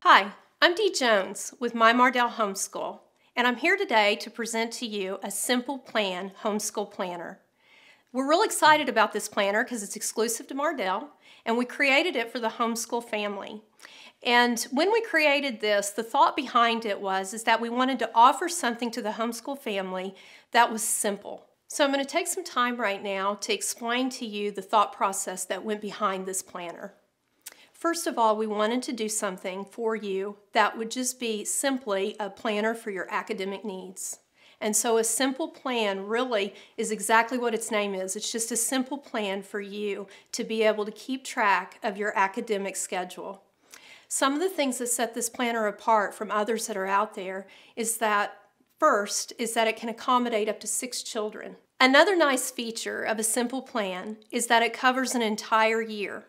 Hi, I'm Dee Jones with My Mardell Homeschool, and I'm here today to present to you a simple plan homeschool planner. We're real excited about this planner because it's exclusive to Mardell, and we created it for the homeschool family. And when we created this, the thought behind it was that we wanted to offer something to the homeschool family that was simple. So I'm going to take some time right now to explain to you the thought process that went behind this planner. First of all, we wanted to do something for you that would just be simply a planner for your academic needs. And so a simple plan really is exactly what its name is. It's just a simple plan for you to be able to keep track of your academic schedule. Some of the things that set this planner apart from others that are out there is that first is that it can accommodate up to 6 children. Another nice feature of a simple plan is that it covers an entire year.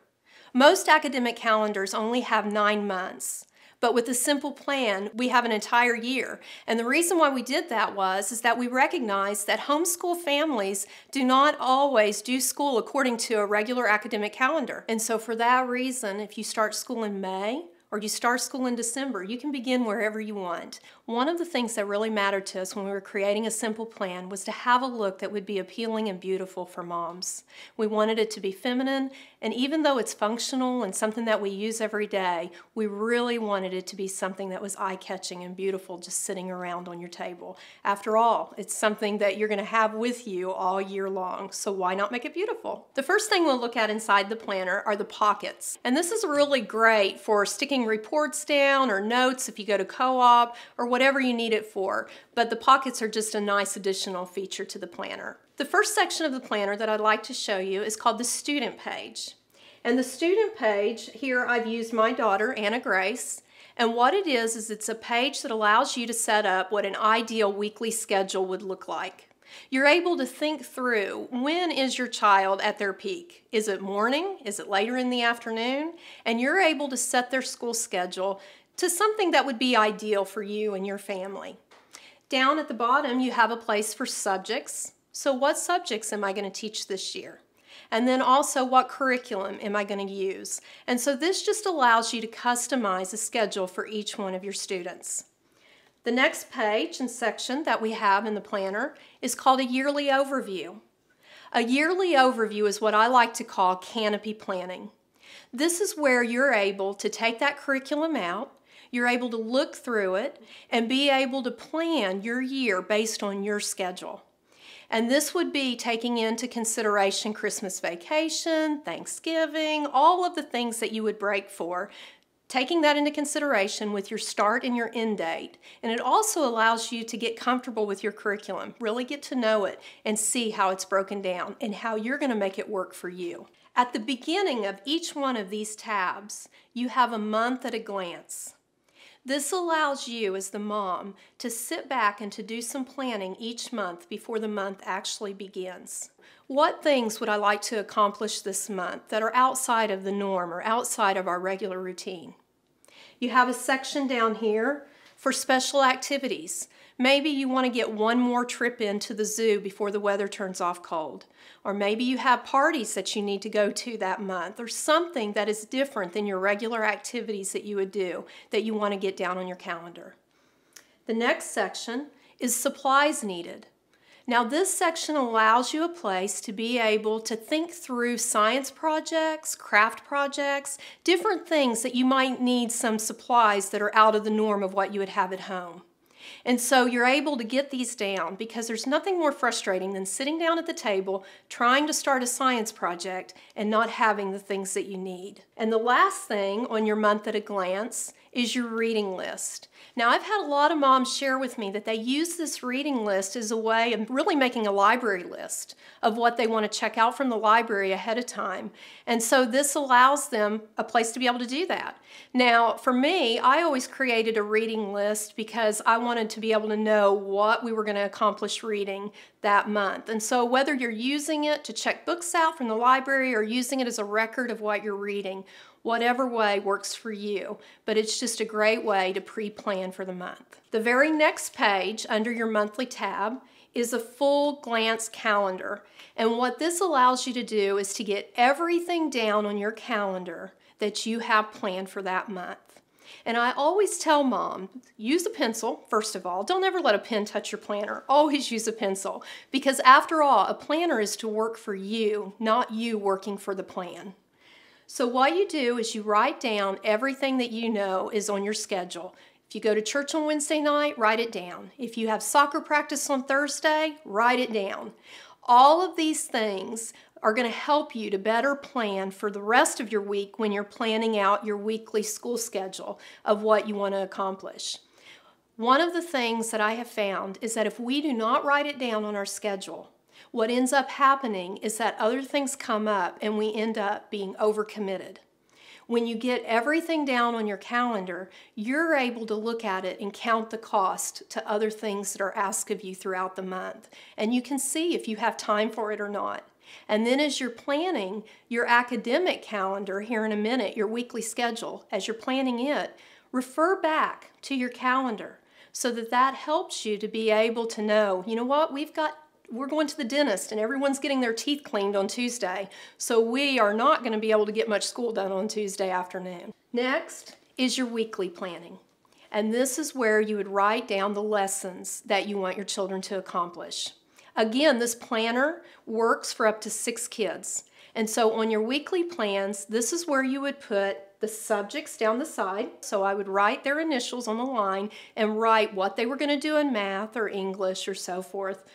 Most academic calendars only have 9 months, but with a simple plan, we have an entire year. And the reason why we did that is that we recognize that homeschool families do not always do school according to a regular academic calendar. And so for that reason, if you start school in May, or you start school in December, you can begin wherever you want. One of the things that really mattered to us when we were creating a simple plan was to have a look that would be appealing and beautiful for moms. We wanted it to be feminine, and even though it's functional and something that we use every day, we really wanted it to be something that was eye-catching and beautiful just sitting around on your table. After all, it's something that you're going to have with you all year long, so why not make it beautiful? The first thing we'll look at inside the planner are the pockets, and this is really great for sticking reports down or notes if you go to co-op or whatever you need it for, but the pockets are just a nice additional feature to the planner. The first section of the planner that I'd like to show you is called the student page. And the student page, here I've used my daughter, Anna Grace, and what it is it's a page that allows you to set up what an ideal weekly schedule would look like. You're able to think through, when is your child at their peak? Is it morning? Is it later in the afternoon? And you're able to set their school schedule to something that would be ideal for you and your family. Down at the bottom, you have a place for subjects. So what subjects am I going to teach this year? And then also, what curriculum am I going to use? And so this just allows you to customize a schedule for each one of your students. The next page and section that we have in the planner is called a yearly overview. A yearly overview is what I like to call canopy planning. This is where you're able to take that curriculum out, you're able to look through it, and be able to plan your year based on your schedule. And this would be taking into consideration Christmas vacation, Thanksgiving, all of the things that you would break for. Taking that into consideration with your start and your end date. And it also allows you to get comfortable with your curriculum, really get to know it and see how it's broken down and how you're going to make it work for you. At the beginning of each one of these tabs, you have a month at a glance. This allows you as the mom to sit back and to do some planning each month before the month actually begins. What things would I like to accomplish this month that are outside of the norm or outside of our regular routine? You have a section down here for special activities. Maybe you want to get one more trip into the zoo before the weather turns off cold. Or maybe you have parties that you need to go to that month, or something that is different than your regular activities that you would do that you want to get down on your calendar. The next section is supplies needed. Now this section allows you a place to be able to think through science projects, craft projects, different things that you might need some supplies that are out of the norm of what you would have at home. And so you're able to get these down because there's nothing more frustrating than sitting down at the table trying to start a science project and not having the things that you need. And the last thing on your month at a glance is your reading list. Now, I've had a lot of moms share with me that they use this reading list as a way of really making a library list of what they want to check out from the library ahead of time. And so this allows them a place to be able to do that. Now, for me, I always created a reading list because I wanted to be able to know what we were going to accomplish reading that month. And so whether you're using it to check books out from the library or using it as a record of what you're reading, whatever way works for you, but it's just a great way to pre-plan for the month. The very next page under your monthly tab is a full glance calendar. And what this allows you to do is to get everything down on your calendar that you have planned for that month. And I always tell mom, use a pencil, first of all. Don't ever let a pen touch your planner. Always use a pencil. Because after all, a planner is to work for you, not you working for the plan. So what you do is you write down everything that you know is on your schedule. If you go to church on Wednesday night, write it down. If you have soccer practice on Thursday, write it down. All of these things are going to help you to better plan for the rest of your week when you're planning out your weekly school schedule of what you want to accomplish. One of the things that I have found is that if we do not write it down on our schedule, what ends up happening is that other things come up and we end up being overcommitted. When you get everything down on your calendar, you're able to look at it and count the cost to other things that are asked of you throughout the month. And you can see if you have time for it or not. And then as you're planning your academic calendar here in a minute, your weekly schedule, as you're planning it, refer back to your calendar so that that helps you to be able to know, you know what, we're going to the dentist and everyone's getting their teeth cleaned on Tuesday, so we are not going to be able to get much school done on Tuesday afternoon. Next is your weekly planning. And this is where you would write down the lessons that you want your children to accomplish. Again, this planner works for up to 6 kids. And so on your weekly plans, this is where you would put the subjects down the side. So I would write their initials on the line and write what they were going to do in math or English or so forth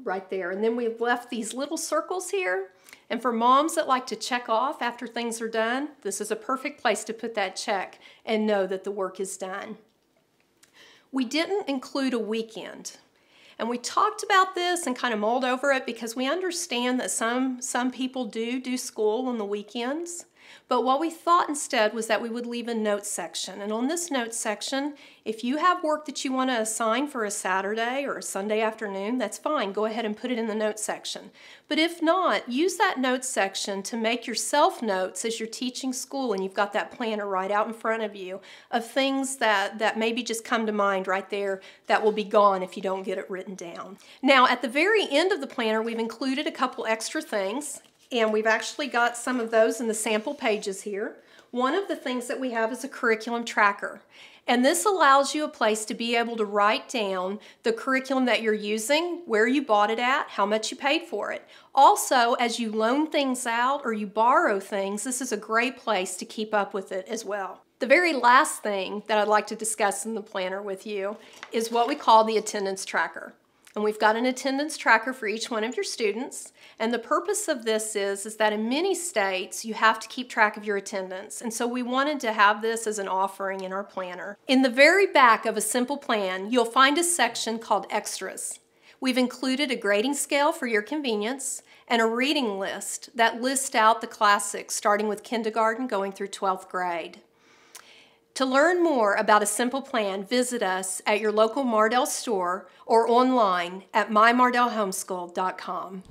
right there. And then we've left these little circles here. And for moms that like to check off after things are done, this is a perfect place to put that check and know that the work is done. We didn't include a weekend. And we talked about this and kind of mulled over it because we understand that some people do school on the weekends. But what we thought instead was that we would leave a notes section. And on this notes section, if you have work that you want to assign for a Saturday or a Sunday afternoon, that's fine. Go ahead and put it in the notes section. But if not, use that notes section to make yourself notes as you're teaching school and you've got that planner right out in front of you of things that maybe just come to mind right there that will be gone if you don't get it written down. Now, at the very end of the planner, we've included a couple extra things. And we've actually got some of those in the sample pages here. One of the things that we have is a curriculum tracker. And this allows you a place to be able to write down the curriculum that you're using, where you bought it at, how much you paid for it. Also, as you loan things out or you borrow things, this is a great place to keep up with it as well. The very last thing that I'd like to discuss in the planner with you is what we call the attendance tracker. And we've got an attendance tracker for each one of your students. And the purpose of this is that in many states, you have to keep track of your attendance. And so we wanted to have this as an offering in our planner. In the very back of a simple plan, you'll find a section called Extras. We've included a grading scale for your convenience and a reading list that lists out the classics starting with kindergarten going through 12th grade. To learn more about a simple plan, visit us at your local Mardel store or online at mymardellhomeschool.com.